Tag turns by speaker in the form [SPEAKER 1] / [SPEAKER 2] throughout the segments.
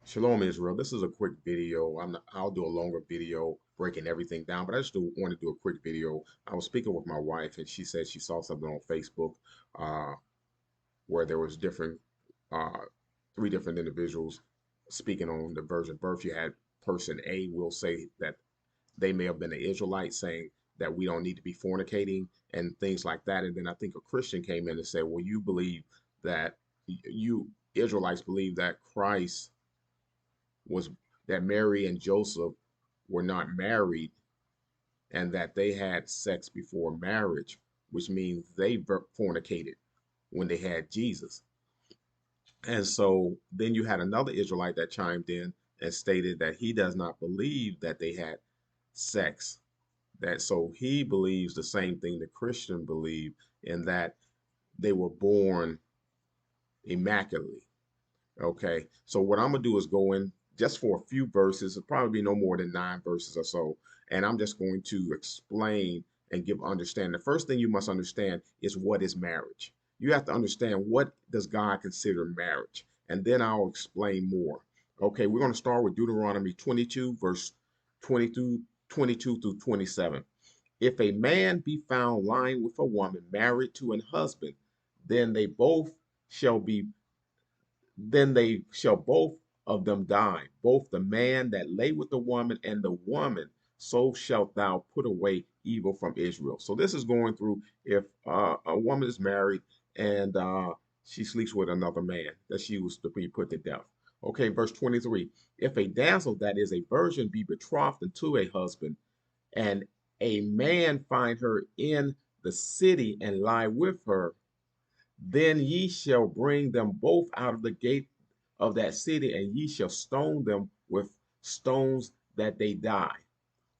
[SPEAKER 1] Shalom, Israel. This is a quick video. I'll do a longer video breaking everything down, but I just want to do a quick video. I was speaking with my wife, and she said she saw something on Facebook uh, where there was uh, three different individuals speaking on the virgin birth. You had person A will say that they may have been an Israelite saying that we don't need to be fornicating and things like that. And then I think a Christian came in and said, well, you believe that you Israelites believe that Christ was that Mary and Joseph were not married and that they had sex before marriage, which means they fornicated when they had Jesus. And so then you had another Israelite that chimed in and stated that he does not believe that they had sex. That so he believes the same thing the Christian believe in that they were born immaculately. Okay, so what I'm gonna do is go in just for a few verses. It'll probably be no more than 9 verses or so, and I'm just going to explain and give understanding. The first thing you must understand is what is marriage. You have to understand what does God consider marriage, and then I'll explain more. Okay, we're going to start with Deuteronomy 22, verse 22 through 27. If a man be found lying with a woman married to an husband, then they both shall be then they shall both of them die, both the man that lay with the woman and the woman. So shalt thou put away evil from Israel. So this is going through if a woman is married and she sleeps with another man, that she was to be put to death. Okay, verse 23. If a damsel that is a virgin be betrothed unto a husband, and a man find her in the city and lie with her, then ye shall bring them both out of the gate of that city, and ye shall stone them with stones that they die.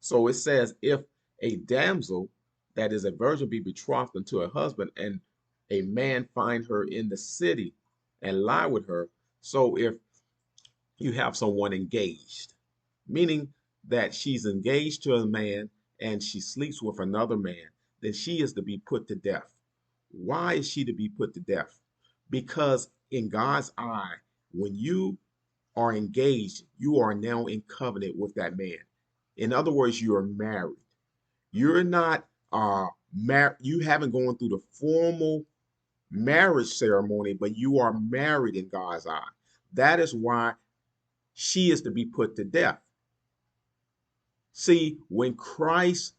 [SPEAKER 1] So it says, if a damsel that is a virgin be betrothed unto a husband, and a man find her in the city and lie with her. So if you have someone engaged, meaning that she's engaged to a man and she sleeps with another man, then she is to be put to death. Why is she to be put to death? Because in God's eye, when you are engaged, you are now in covenant with that man. In other words, you are married. You're not married, you haven't gone through the formal marriage ceremony, but you are married in God's eye. That is why she is to be put to death. See, when Christ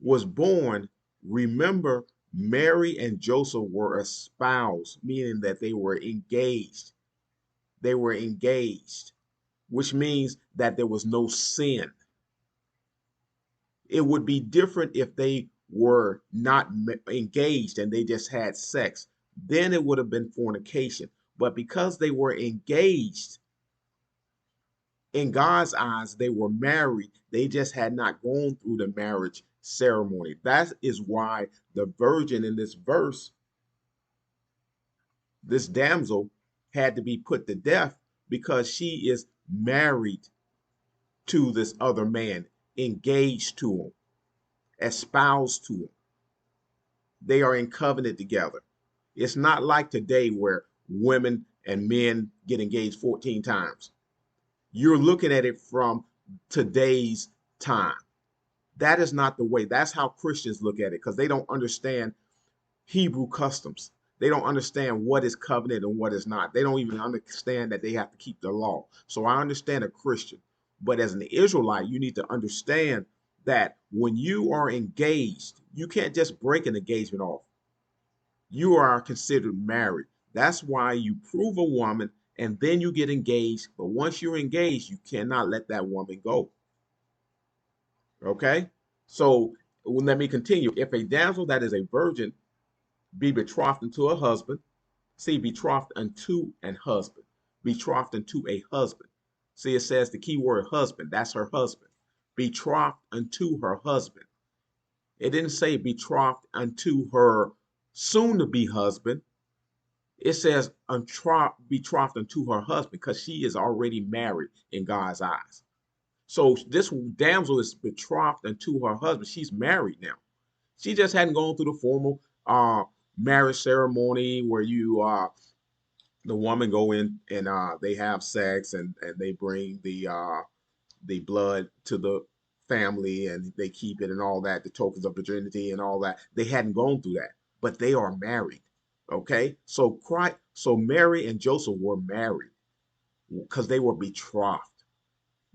[SPEAKER 1] was born, remember Mary and Joseph were espoused, meaning that they were engaged. They were engaged, which means that there was no sin. It would be different if they were not engaged and they just had sex. Then it would have been fornication. But because they were engaged, in God's eyes, they were married. They just had not gone through the marriage ceremony. That is why the virgin in this verse, this damsel, had to be put to death because she is married to this other man, engaged to him, espoused to him. They are in covenant together. It's not like today where women and men get engaged 14 times. You're looking at it from today's time. That is not the way. That's how Christians look at it because they don't understand Hebrew customs. They don't understand what is covenant and what is not. They don't even understand that they have to keep the law. So I understand a Christian. But as an Israelite, you need to understand that when you are engaged, you can't just break an engagement off. You are considered married. That's why you prove a woman and then you get engaged. But once you're engaged, you cannot let that woman go. Okay? So let me continue. If a damsel that is a virgin be betrothed unto a husband, see, betrothed unto an husband, betrothed unto a husband. See, it says the key word husband, that's her husband. Betrothed unto her husband. It didn't say betrothed unto her soon to be husband. It says betrothed unto her husband because she is already married in God's eyes. So this damsel is betrothed unto her husband. She's married now. She just hadn't gone through the formal marriage ceremony where you The woman go in and they have sex, and they bring the blood to the family, and they keep it and all that, the tokens of virginity and all that. They hadn't gone through that, but they are married. Okay, so Christ, so Mary and Joseph were married because they were betrothed.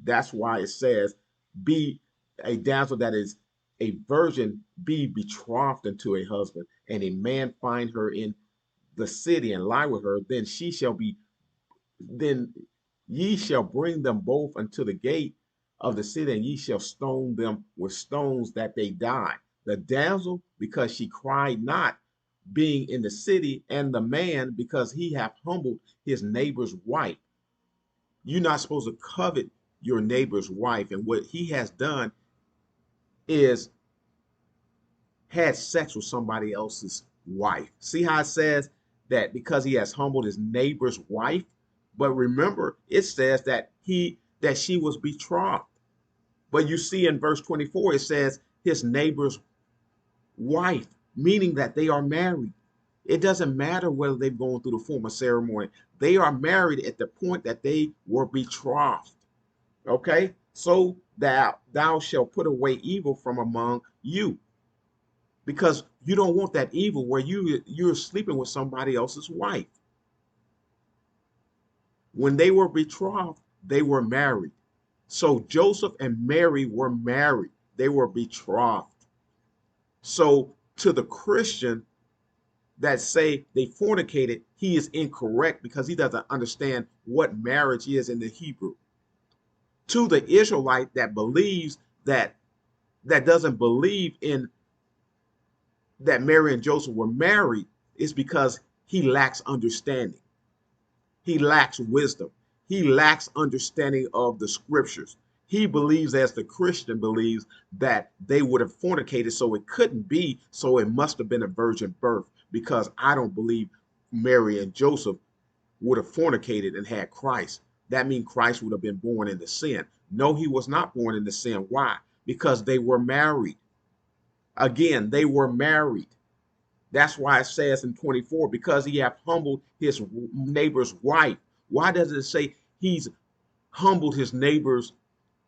[SPEAKER 1] That's why it says, be a damsel that is a virgin, be betrothed unto a husband, and a man find her in the city and lie with her, then she shall be, then ye shall bring them both unto the gate of the city, and ye shall stone them with stones that they die. The damsel, because she cried not, being in the city, and the man, because he hath humbled his neighbor's wife. You're not supposed to covet your neighbor's wife. And what he has done is had sex with somebody else's wife. See how it says that because he has humbled his neighbor's wife? But remember, it says that she was betrothed. But you see in verse 24, it says his neighbor's wife, meaning that they are married. It doesn't matter whether they've gone through the formal ceremony. They are married at the point that they were betrothed. Okay? So thou shalt put away evil from among you, because you don't want that evil where you're sleeping with somebody else's wife. When they were betrothed, they were married. So Joseph and Mary were married. They were betrothed. So to the Christian that say they fornicated, he is incorrect because he doesn't understand what marriage is in the Hebrew. To the Israelite that believes that doesn't believe in that Mary and Joseph were married, is because he lacks understanding. He lacks wisdom. He lacks understanding of the scriptures. He believes, as the Christian believes, that they would have fornicated, so it couldn't be, so it must have been a virgin birth, because I don't believe Mary and Joseph would have fornicated and had Christ. That means Christ would have been born into sin. No, he was not born into sin. Why? Because they were married. Again, they were married. That's why it says in 24, because he hath humbled his neighbor's wife. Why does it say he's humbled his neighbor's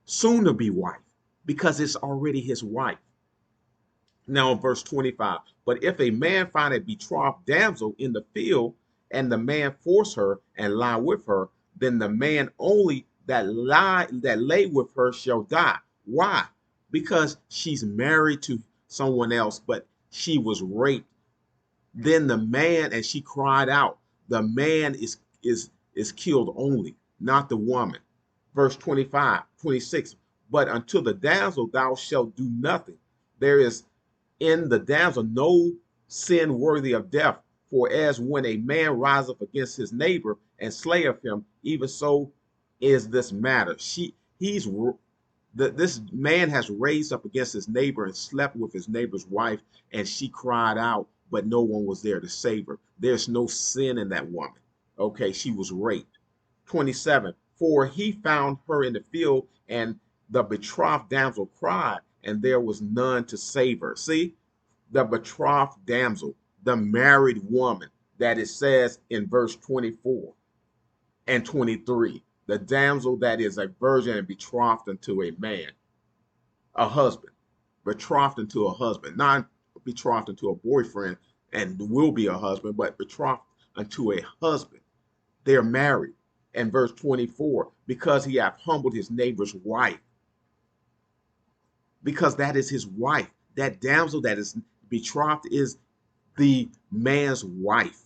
[SPEAKER 1] soon to be wife? Because it's already his wife. Now, in verse 25, but if a man find a betrothed damsel in the field, and the man force her and lie with her, then the man only that lay with her shall die. Why? Because she's married to someone else, but she was raped. Then the man, and she cried out, the man is killed only, not the woman. Verse 25, 26. But unto the damsel thou shalt do nothing. There is in the damsel no sin worthy of death. For as when a man riseth against his neighbor and slayeth him, even so is this matter. This man has raised up against his neighbor and slept with his neighbor's wife, and she cried out, but no one was there to save her. There's no sin in that woman. Okay, she was raped. 27. For he found her in the field, and the betrothed damsel cried, and there was none to save her. See, the betrothed damsel, the married woman that it says in verse 24 and 23. The damsel that is a virgin and betrothed unto a man, a husband, betrothed unto a husband, not betrothed unto a boyfriend and will be a husband, but betrothed unto a husband. They're married. And verse 24, because he hath humbled his neighbor's wife, because that is his wife. That damsel that is betrothed is the man's wife.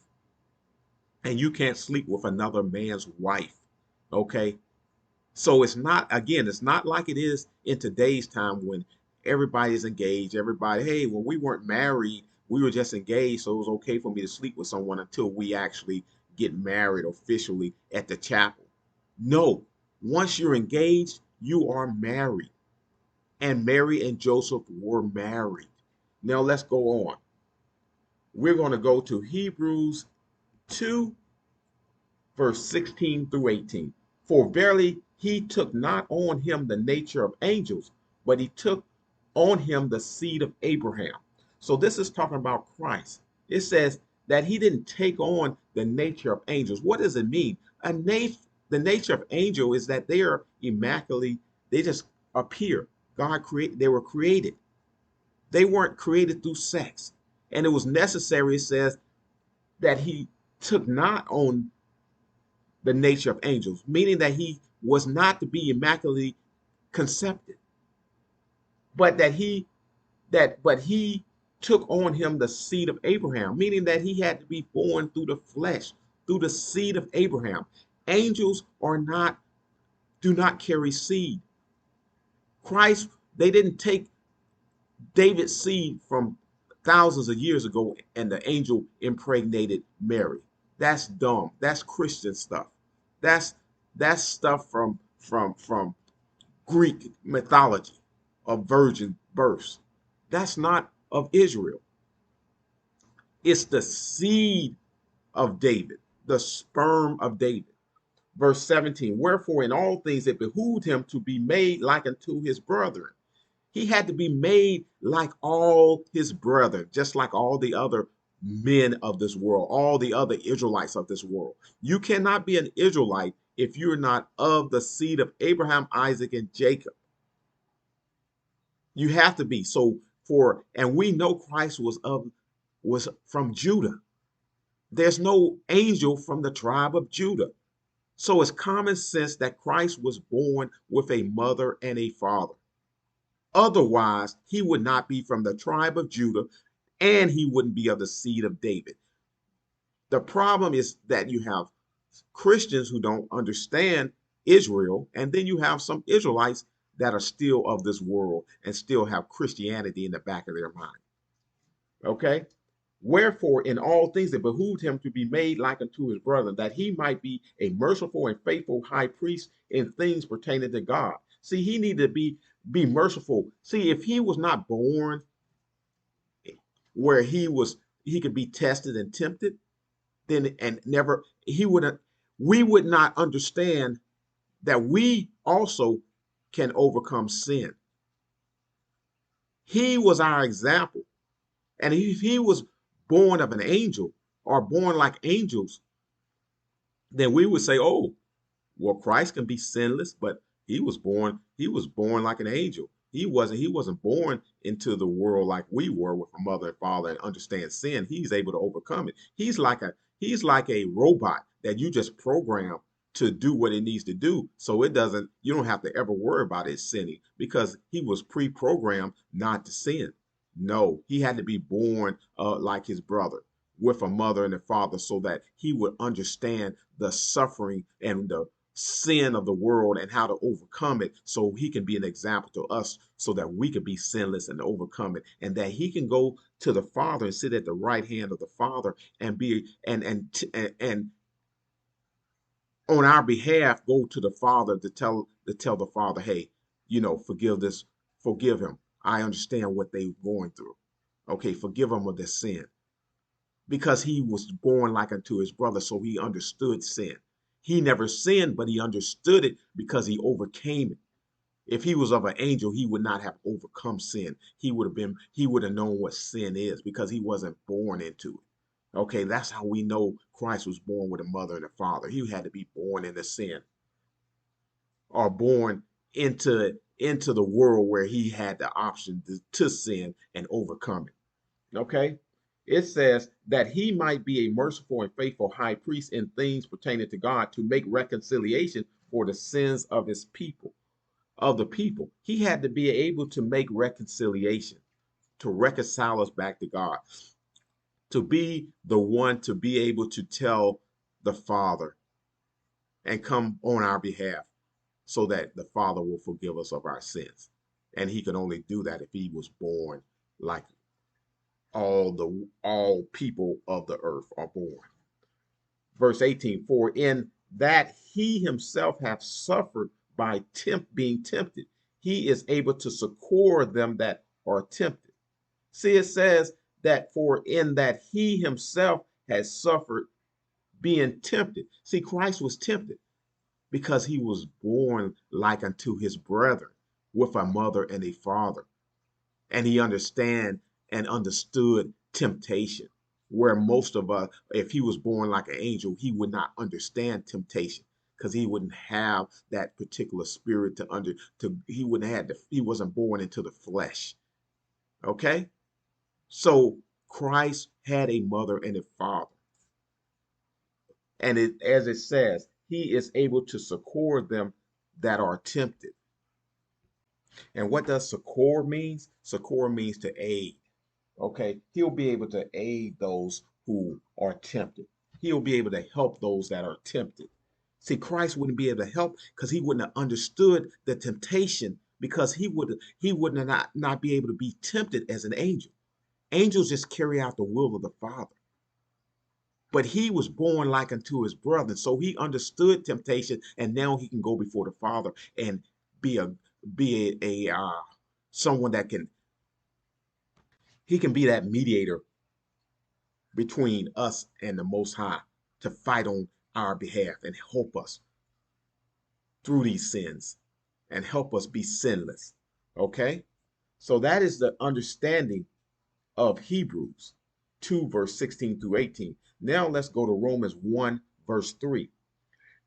[SPEAKER 1] And you can't sleep with another man's wife. Okay? So it's not, again, it's not like it is in today's time when everybody is engaged. Everybody, hey, when we weren't married, we were just engaged, so it was okay for me to sleep with someone until we actually get married officially at the chapel. No, once you're engaged, you are married. And Mary and Joseph were married. Now let's go on. We're going to go to Hebrews 2, verse 16 through 18. For verily he took not on him the nature of angels, but he took on him the seed of Abraham. So this is talking about Christ. It says that he didn't take on the nature of angels. What does it mean? The nature of angel is that they are immaculately, they just appear. They were created. They weren't created through sex. And it was necessary, it says, that he took not on the nature of angels, meaning that he was not to be immaculately conceived, but he took on him the seed of Abraham, meaning that he had to be born through the flesh, through the seed of Abraham. Angels do not carry seed. Christ, they didn't take David's seed from thousands of years ago and the angel impregnated Mary. That's dumb. That's Christian stuff. That's that's stuff from Greek mythology of virgin births. That's not of Israel. It's the seed of David, the sperm of David. Verse 17, wherefore in all things it behooved him to be made like unto his brethren. He had to be made like all his brethren, just like all the other men of this world, all the other Israelites of this world. You cannot be an Israelite if you're not of the seed of Abraham, Isaac, and Jacob. You have to be. And we know Christ was from Judah. There's no angel from the tribe of Judah. So it's common sense that Christ was born with a mother and a father. Otherwise, he would not be from the tribe of Judah and he wouldn't be of the seed of David. The problem is that you have Christians who don't understand Israel, and then you have some Israelites that are still of this world and still have Christianity in the back of their mind. Okay? Wherefore, in all things it behooved him to be made like unto his brethren, that he might be a merciful and faithful high priest in things pertaining to God. See, he needed to be merciful. See, if he was not born where he could be tested and tempted, then and never he wouldn't we would not understand that we also can overcome sin. He was our example. And if he was born of an angel or born like angels, then we would say, oh, well, Christ can be sinless, but he was born like an angel. He wasn't born into the world like we were with a mother and father and understand sin. He's able to overcome it. He's like a robot that you just program to do what it needs to do. So you don't have to ever worry about it sinning because he was pre-programmed not to sin. No, he had to be born like his brother with a mother and a father so that he would understand the suffering and the sin of the world and how to overcome it so he can be an example to us so that we can be sinless and overcome it and that he can go to the Father and sit at the right hand of the Father and be and on our behalf go to the Father to tell the Father, hey, forgive him. I understand what they're going through. Okay, forgive them of their sin because he was born like unto his brother, so he understood sin. He never sinned, but he understood it because he overcame it. If he was of an angel, he would not have overcome sin. He would have known what sin is because he wasn't born into it. Okay, that's how we know Christ was born with a mother and a father. He had to be born into sin or born into the world where he had the option to sin and overcome it. Okay? It says that he might be a merciful and faithful high priest in things pertaining to God to make reconciliation for the sins of his people, of the people. He had to be able to make reconciliation, to reconcile us back to God, to be the one to be able to tell the Father and come on our behalf so that the Father will forgive us of our sins. And he could only do that if he was born like all people of the earth are born. Verse 18, for in that he himself hath suffered by being tempted, he is able to succor them that are tempted. See, it says that for in that he himself has suffered being tempted. See, Christ was tempted because he was born like unto his brethren with a mother and a father. And he understood temptation. where most of us, if he was born like an angel, he would not understand temptation because he wouldn't have that particular spirit he wouldn't have he wasn't born into the flesh. Okay? So Christ had a mother and a father. And as it says, he is able to succor them that are tempted. And what does succor means? Succor means to aid. Okay, he'll be able to aid those who are tempted. He'll be able to help those that are tempted. See, Christ wouldn't be able to help because he wouldn't have understood the temptation, because he would not be able to be tempted as an angel. Angels just carry out the will of the Father. But he was born like unto his brother, so he understood temptation, and now he can go before the Father and be a someone that can be that mediator between us and the Most High to fight on our behalf and help us through these sins and help us be sinless. Okay? So that is the understanding of Hebrews 2, verse 16 through 18. Now let's go to Romans 1, verse 3.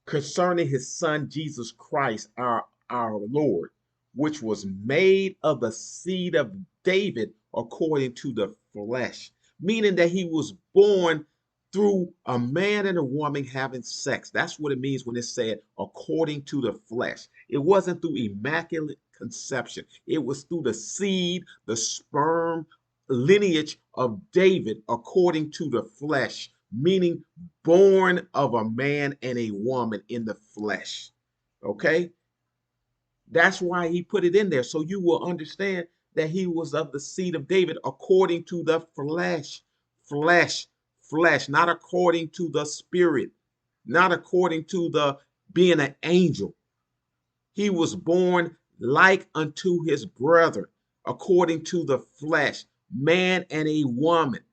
[SPEAKER 1] Concerning his son Jesus Christ, our Lord, which was made of the seed of David according to the flesh, meaning that he was born through a man and a woman having sex. That's what it means when it said according to the flesh. It wasn't through immaculate conception. It was through the seed, the sperm lineage of David according to the flesh, meaning born of a man and a woman in the flesh. Okay? That's why he put it in there, so you will understand that he was of the seed of David according to the flesh. Flesh, flesh, not according to the spirit, not according to the being an angel. He was born like unto his brother, according to the flesh, man and a woman.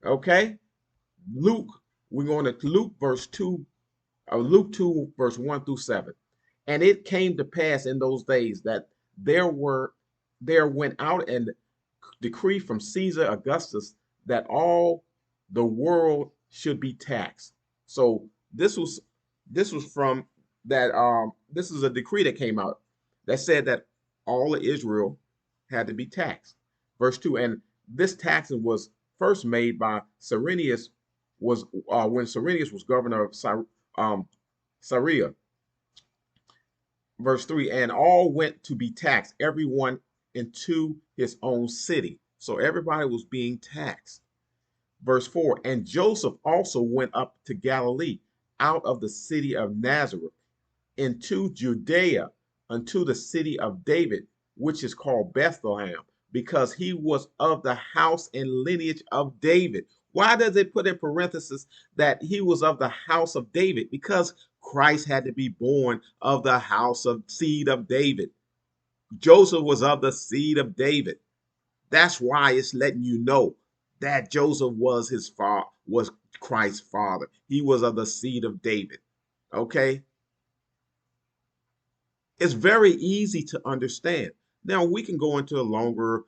[SPEAKER 1] Okay? Luke, we're going to Luke verse 2, Luke 2, verse 1 through 7. And it came to pass in those days that there went out a decree from Caesar Augustus that all the world should be taxed. So this was from that this is a decree that came out that said that all of Israel had to be taxed. Verse 2, and this taxing was first made by Cyrenius, was when Cyrenius was governor of Syria. Verse 3, and all went to be taxed, everyone into his own city. So everybody was being taxed. Verse 4, and Joseph also went up to Galilee, out of the city of Nazareth, into Judea, unto the city of David, which is called Bethlehem, because he was of the house and lineage of David. Why does it put in parentheses that he was of the house of David? Because Christ had to be born of the house of seed of David. Joseph was of the seed of David. That's why it's letting you know that Joseph was was Christ's father. He was of the seed of David. Okay? It's very easy to understand. Now we can go into a longer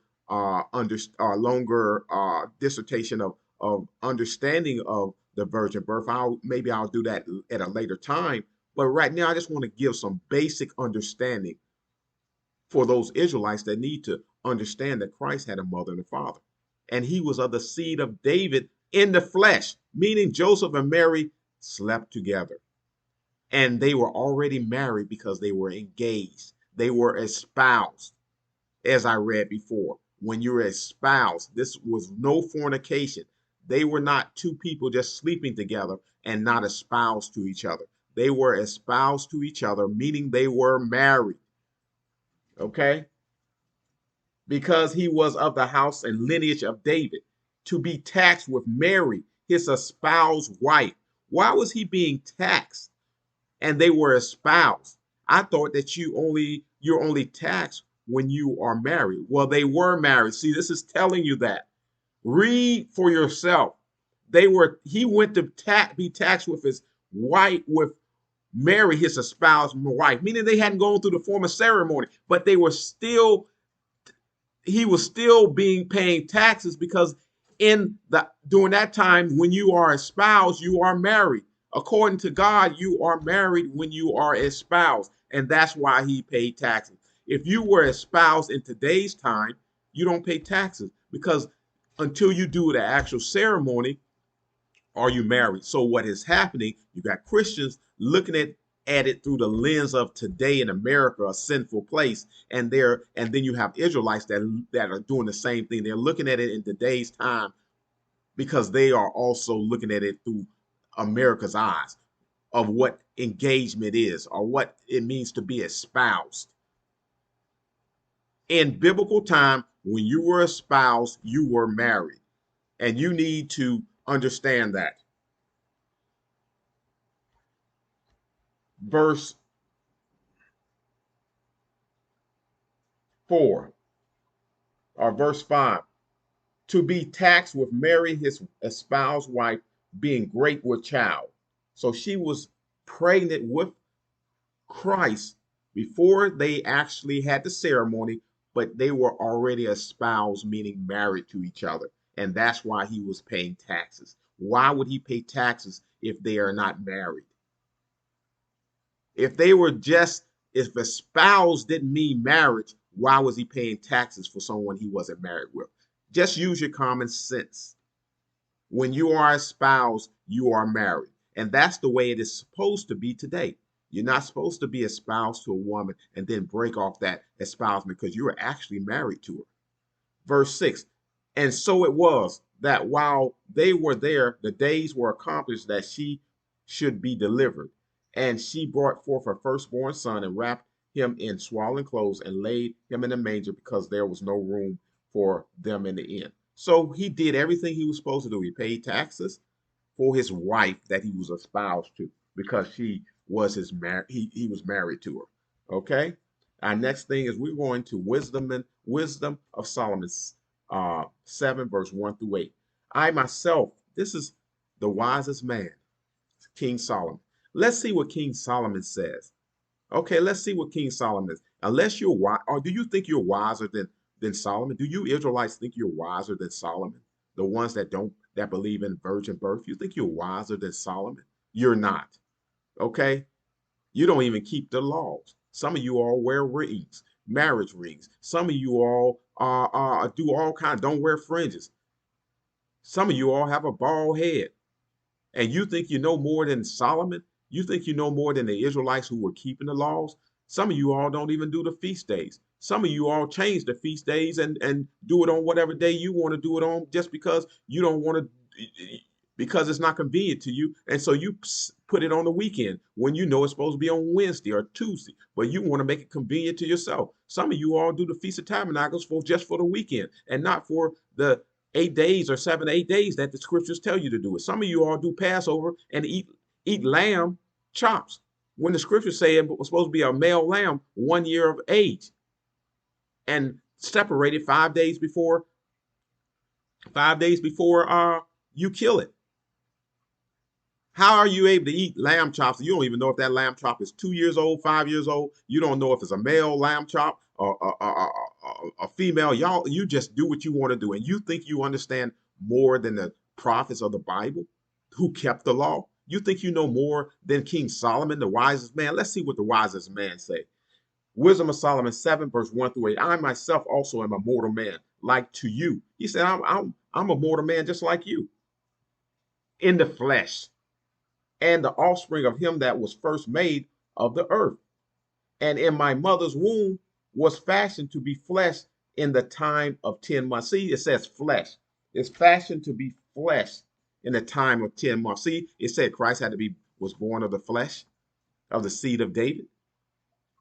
[SPEAKER 1] dissertation of understanding of the virgin birth. Maybe I'll do that at a later time. But right now I just want to give some basic understanding for those Israelites that need to understand that Christ had a mother and a father. And he was of the seed of David in the flesh, meaning Joseph and Mary slept together. And they were already married because they were engaged. They were espoused, as I read before. When you're espoused, this was no fornication. They were not two people just sleeping together and not espoused to each other. They were espoused to each other, meaning they were married. Okay? Because he was of the house and lineage of David, to be taxed with Mary, his espoused wife. Why was he being taxed? And they were espoused. I thought that you're only taxed when you are married. Well, they were married. See, this is telling you that. Read for yourself. He went to be taxed with his wife, with Mary, his espoused wife, meaning they hadn't gone through the formal ceremony, but he was still paying taxes because During that time, when you are espoused, you are married. According to God, you are married when you are espoused, and that's why he paid taxes. If you were espoused in today's time, you don't pay taxes, because until you do the actual ceremony, are you married? So what is happening? You got Christians looking at it through the lens of today in America, a sinful place, and then you have Israelites that are doing the same thing. They're looking at it in today's time because they are also looking at it through America's eyes of what engagement is or what it means to be espoused. In biblical time, when you were espoused, you were married, and you need to understand that. Verse 4 or verse 5, to be taxed with Mary, his espoused wife, being great with child. So she was pregnant with Christ before they actually had the ceremony, but they were already espoused, meaning married to each other. And that's why he was paying taxes. Why would he pay taxes if they are not married? If they were just, if espoused didn't mean marriage, why was he paying taxes for someone he wasn't married with? Just use your common sense. When you are espoused, you are married. And that's the way it is supposed to be today. You're not supposed to be espoused to a woman and then break off that espousement because you are actually married to her. Verse 6, and so it was that while they were there, the days were accomplished that she should be delivered. And she brought forth her firstborn son and wrapped him in swaddling clothes and laid him in a manger because there was no room for them in the inn. So he did everything he was supposed to do. He paid taxes for his wife that he was espoused to because she was he was married to her. Okay. Our next thing is we're going to wisdom of Solomon 7 verse 1 through 8. I myself, this is the wisest man, King Solomon. Let's see what King Solomon says. Okay, let's see what King Solomon is. Unless you're wise, or do you think you're wiser than Solomon? Do you Israelites think you're wiser than Solomon? The ones that believe in virgin birth, you think you're wiser than Solomon? You're not. Okay? You don't even keep the laws. Some of you all wear rings, marriage rings. Some of you all do all kinds, don't wear fringes. Some of you all have a bald head. And you think you know more than Solomon? You think you know more than the Israelites who were keeping the laws? Some of you all don't even do the feast days. Some of you all change the feast days and do it on whatever day you want to do it on just because you don't want to, because it's not convenient to you. And so you put it on the weekend when you know it's supposed to be on Wednesday or Tuesday, but you want to make it convenient to yourself. Some of you all do the Feast of Tabernacles just for the weekend and not for the 8 days or 7 8 days that the scriptures tell you to do it. Some of you all do Passover and eat lamb chops when the scriptures say it was supposed to be a male lamb 1 year of age and separated 5 days before you kill it. How are you able to eat lamb chops? You don't even know if that lamb chop is 2 years old, 5 years old. You don't know if it's a male lamb chop or a female. You just do what you want to do. And you think you understand more than the prophets of the Bible who kept the law? You think you know more than King Solomon, the wisest man? Let's see what the wisest man say. Wisdom of Solomon 7, verse 1 through 8. I myself also am a mortal man, like to you. He said, I'm a mortal man just like you, in the flesh, and the offspring of him that was first made of the earth. And in my mother's womb was fashioned to be flesh in the time of 10 months. See, it says flesh. It's fashioned to be flesh in the time of 10 months. See, it said Christ was born of the flesh, of the seed of David.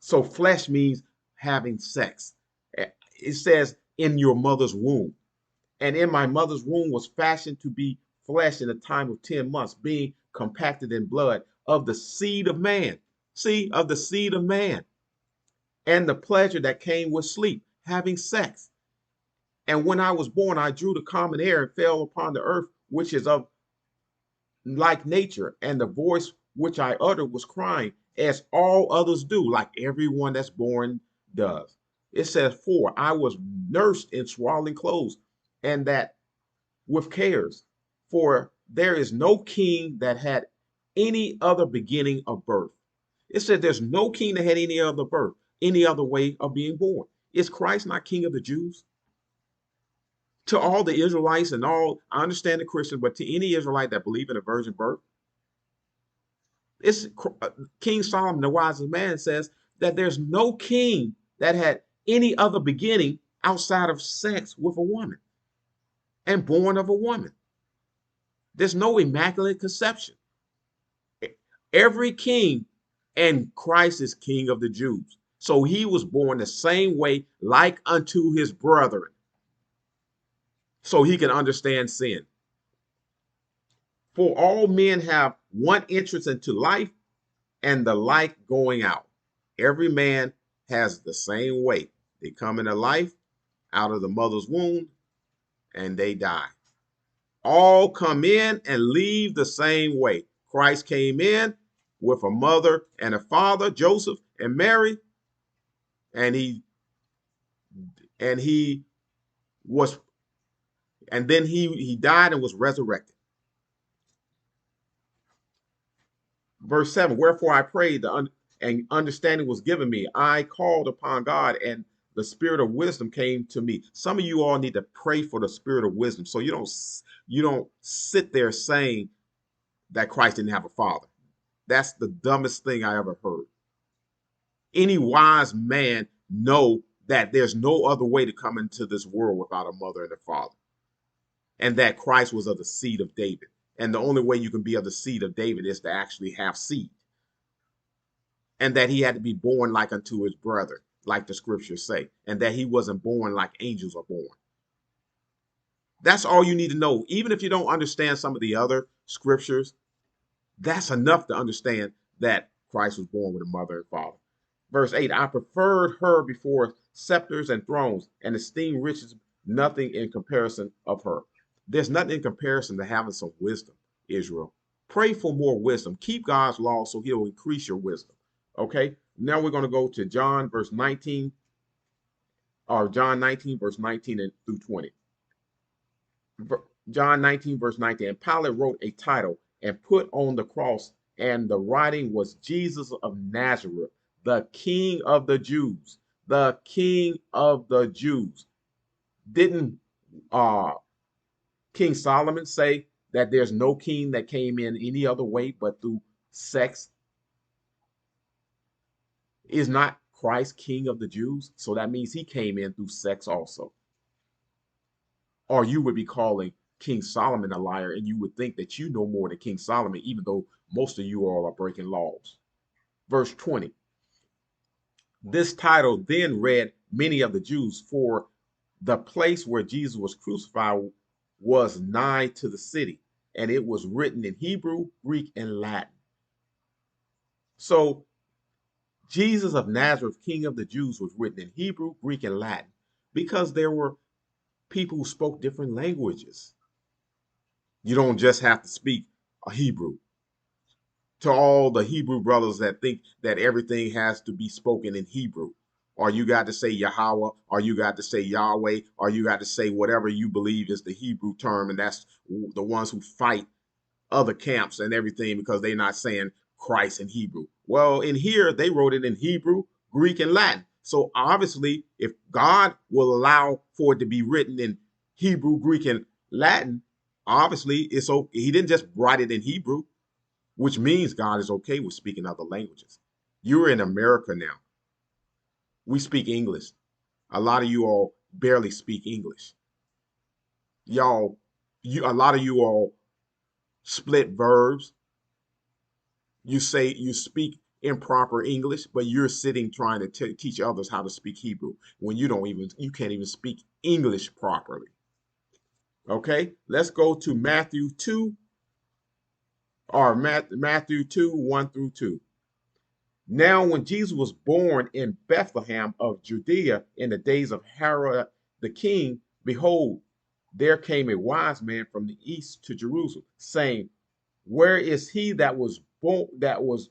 [SPEAKER 1] So flesh means having sex. It says in your mother's womb. And in my mother's womb was fashioned to be flesh in the time of 10 months, being compacted in blood of the seed of man. See, of the seed of man. And the pleasure that came with sleep, having sex. And when I was born, I drew the common air and fell upon the earth, which is of like nature. And the voice which I uttered was crying, as all others do, like everyone that's born does. It says, for I was nursed in swaddling clothes, and that with cares. For there is no king that had any other beginning of birth. It said there's no king that had any other birth, any other way of being born. Is Christ not king of the Jews? To all the Israelites and all, I understand the Christians, but to any Israelite that believe in a virgin birth, it's King Solomon, the wisest man, says that there's no king that had any other beginning outside of sex with a woman and born of a woman. There's no immaculate conception. Every king, and Christ is king of the Jews. So he was born the same way, like unto his brethren, so he can understand sin. For all men have one entrance into life, and the light going out. Every man has the same way. They come into life out of the mother's womb and they die. All come in and leave the same way. Christ came in with a mother and a father, Joseph and Mary, and he was and then he died and was resurrected. Verse 7, wherefore I prayed, and understanding was given me. I called upon God, and the spirit of wisdom came to me. Some of you all need to pray for the spirit of wisdom, so you don't sit there saying that Christ didn't have a father. That's the dumbest thing I ever heard. Any wise man know that there's no other way to come into this world without a mother and a father, and that Christ was of the seed of David. And the only way you can be of the seed of David is to actually have seed. And that he had to be born like unto his brother, like the scriptures say. And that he wasn't born like angels are born. That's all you need to know. Even if you don't understand some of the other scriptures, that's enough to understand that Christ was born with a mother and father. Verse 8, I preferred her before scepters and thrones, and esteemed riches nothing in comparison of her. There's nothing in comparison to having some wisdom, Israel. Pray for more wisdom. Keep God's law so he'll increase your wisdom. Okay, now we're going to go to John 19, verse 19 and through 20. John 19, verse 19. And Pilate wrote a title and put on the cross, and the writing was Jesus of Nazareth, the King of the Jews. The King of the Jews. Didn't King Solomon say that there's no king that came in any other way but through sex? Is not Christ king of the Jews? So that means he came in through sex also. Or you would be calling King Solomon a liar, and you would think that you know more than King Solomon, even though most of you all are breaking laws. Verse 20. This title then read many of the Jews, for the place where Jesus was crucified was nigh to the city, and it was written in Hebrew, Greek, and Latin. So Jesus of Nazareth, King of the Jews, was written in Hebrew, Greek, and Latin because there were people who spoke different languages. You don't just have to speak a Hebrew. To all the Hebrew brothers that think that everything has to be spoken in Hebrew, or you got to say Yahweh, or you got to say Yahweh, or you got to say whatever you believe is the Hebrew term, and that's the ones who fight other camps and everything because they're not saying Christ in Hebrew. Well, in here, they wrote it in Hebrew, Greek, and Latin. So obviously, if God will allow for it to be written in Hebrew, Greek, and Latin, obviously it's okay. He didn't just write it in Hebrew, which means God is okay with speaking other languages. You're in America now. We speak English. A lot of you all barely speak English. A lot of you all split verbs. You speak improper English, but you're sitting trying to teach others how to speak Hebrew when you can't even speak English properly. Okay, let's go to Matthew 2, or Matthew 2, 1 through 2. Now, when Jesus was born in Bethlehem of Judea in the days of Herod the king, behold, there came a wise man from the east to Jerusalem, saying, where is he that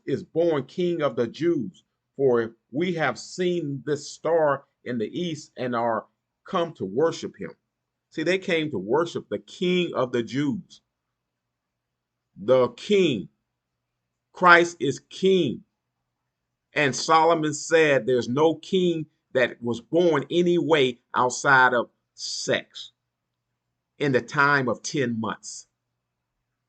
[SPEAKER 1] is born King of the Jews? For we have seen this star in the east and are come to worship him. See, they came to worship the King of the Jews. The King. Christ is King. And Solomon said there's no king that was born any way outside of sex in the time of 10 months.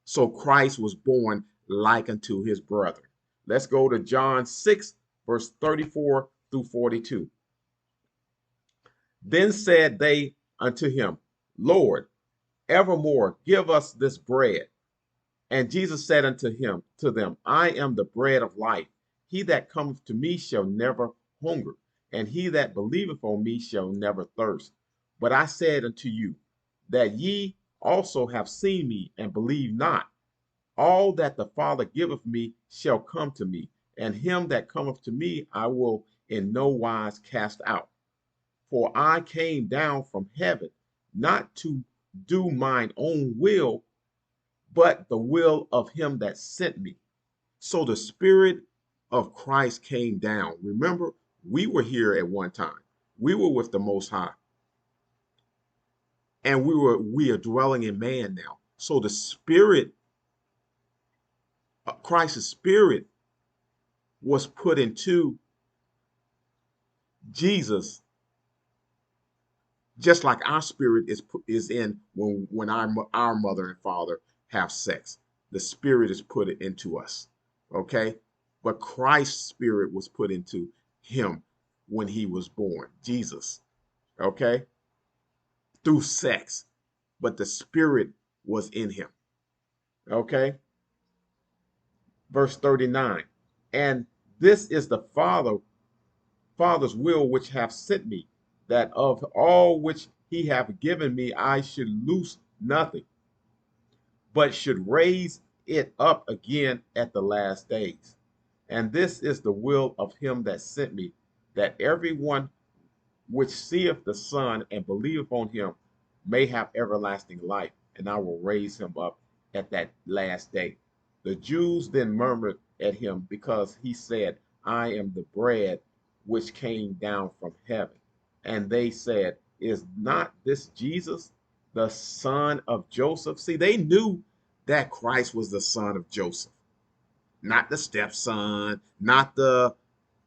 [SPEAKER 1] So Christ was born like unto his brother. Let's go to John 6, verse 34 through 42. Then said they unto him, Lord, evermore give us this bread. And Jesus said unto them, I am the bread of life. He that cometh to me shall never hunger, and he that believeth on me shall never thirst. But I said unto you, that ye also have seen me, and believe not. All that the Father giveth me shall come to me, and him that cometh to me I will in no wise cast out. For I came down from heaven, not to do mine own will, but the will of him that sent me. So the Spirit of Christ came down. Remember, we were here at one time. We were with the Most High. And we are dwelling in man now. So the Spirit, Christ's Spirit, was put into Jesus, just like our spirit is in when our mother and father have sex. The Spirit is put into us. Okay? But Christ's Spirit was put into him when he was born, Jesus. Okay? Through sex. But the Spirit was in him. Okay? Verse 39. And this is the Father's will which hath sent me, that of all which he hath given me I should lose nothing, but should raise it up again at the last days. And this is the will of him that sent me, that everyone which seeth the Son and believeth on him may have everlasting life, and I will raise him up at that last day. The Jews then murmured at him because he said, I am the bread which came down from heaven. And they said, is not this Jesus, the son of Joseph? See, they knew that Christ was the son of Joseph, not the stepson, not the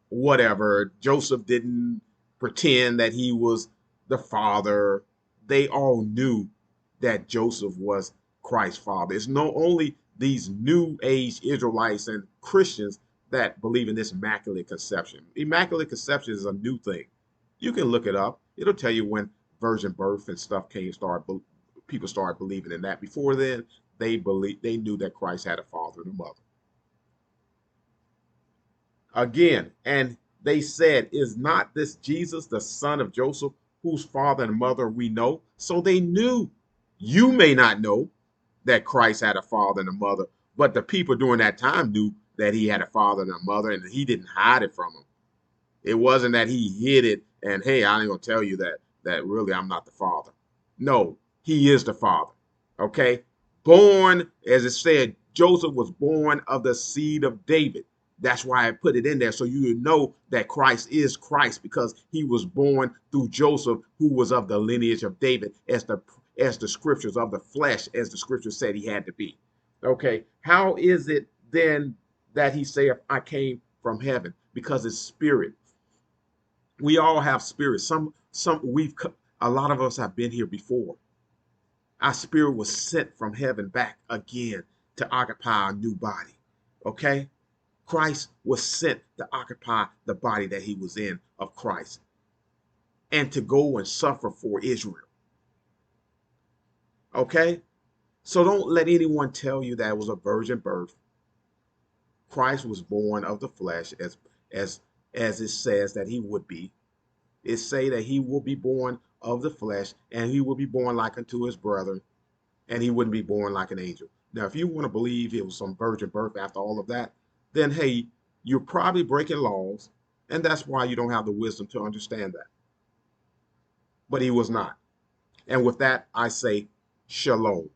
[SPEAKER 1] whatever. Joseph didn't pretend that he was the father. They all knew that Joseph was Christ's father. It's not only these new age Israelites and Christians that believe in this Immaculate Conception. Immaculate Conception is a new thing. You can look it up. It'll tell you when virgin birth and stuff people started believing in that. Before then, they knew that Christ had a father and a mother. Again, and they said, is not this Jesus, the son of Joseph, whose father and mother we know? So they knew. You may not know that Christ had a father and a mother, but the people during that time knew that he had a father and a mother, and he didn't hide it from them. It wasn't that he hid it and, hey, I ain't gonna tell you that really I'm not the father. No, he is the father. Okay? Born, as it said, Joseph was born of the seed of David. That's why I put it in there, so you know that Christ is Christ, because he was born through Joseph, who was of the lineage of David, as the scriptures of the flesh, as the scripture said he had to be. Okay, how is it then that he saith, I came from heaven? Because it's spirit. We all have spirits. A lot of us have been here before. Our spirit was sent from heaven back again to occupy a new body. Okay? Christ was sent to occupy the body that he was in of Christ, and to go and suffer for Israel. Okay? So don't let anyone tell you that it was a virgin birth. Christ was born of the flesh, as it says that he would be. It say that he will be born of the flesh, and he will be born like unto his brethren, and he wouldn't be born like an angel. Now, if you want to believe it was some virgin birth after all of that, then hey, you're probably breaking laws, and that's why you don't have the wisdom to understand that. But he was not. And with that, I say shalom.